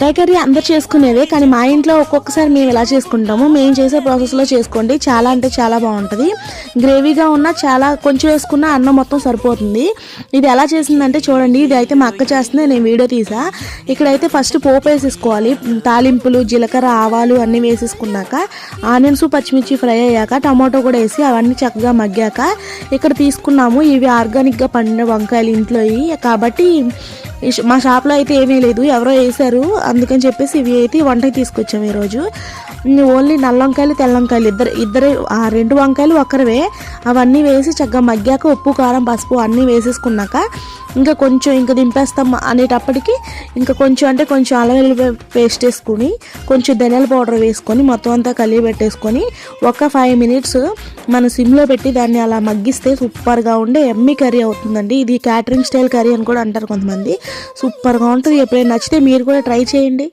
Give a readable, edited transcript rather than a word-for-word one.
వంకాయ కర్రీ అందరు చేసుకునేదే, కానీ మా ఇంట్లో ఒక్కొక్కసారి మేము ఎలా చేసుకుంటాము, మేము చేసే ప్రాసెస్లో చేసుకోండి. చాలా అంటే చాలా బాగుంటుంది. గ్రేవీగా ఉన్న చాలా కొంచెం వేసుకున్న అన్నం మొత్తం సరిపోతుంది. ఇది ఎలా చేసిందంటే చూడండి. ఇది అయితే మా అక్క చేస్తుంది, నేను వీడియో తీసా. ఇక్కడైతే ఫస్ట్ పోపు వేసేసుకోవాలి. తాలింపులు, జీలకర్ర, ఆవాలు అన్నీ వేసేసుకున్నాక ఆనియన్స్ పచ్చిమిర్చి ఫ్రై అయ్యాక టమాటో కూడా వేసి అవన్నీ చక్కగా మగ్గాక ఇక్కడ తీసుకున్నాము. ఇవి ఆర్గానిక్గా పండిన వంకాయలు ఇంట్లో కాబట్టి మా షాప్లో అయితే ఏమీ లేదు, ఎవరో వేసారు. అందుకని చెప్పేసి ఇవి అయితే వంటకి తీసుకొచ్చాము ఈరోజు. ఓన్లీ నల్ల వంకాయలు, తెల్ల వంకాయలు ఇద్దరు ఆ 2 వంకాయలు ఒక్కరివే. అవన్నీ వేసి చక్కగా మగ్గాక ఉప్పు, కారం, పసుపు అన్నీ వేసేసుకున్నాక ఇంకా దింపేస్తాం అనేటప్పటికి కొంచెం అల్లం వెల్లుల్లి పేస్ట్ వేసుకుని కొంచెం ధనియాల పౌడర్ వేసుకొని మొత్తం అంతా కలిగి పెట్టేసుకొని ఒక 5 మినిట్స్ మన సిమ్లో పెట్టి దాన్ని అలా మగ్గిస్తే సూపర్గా ఉండే ఎమ్మీ కర్రీ అవుతుందండి. ఇది క్యాటరింగ్ స్టైల్ కర్రీ అని కూడా అంటారు కొంతమంది. సూపర్గా ఉంటుంది. ఎప్పుడైనా నచ్చితే మీరు కూడా ట్రై చేయండి.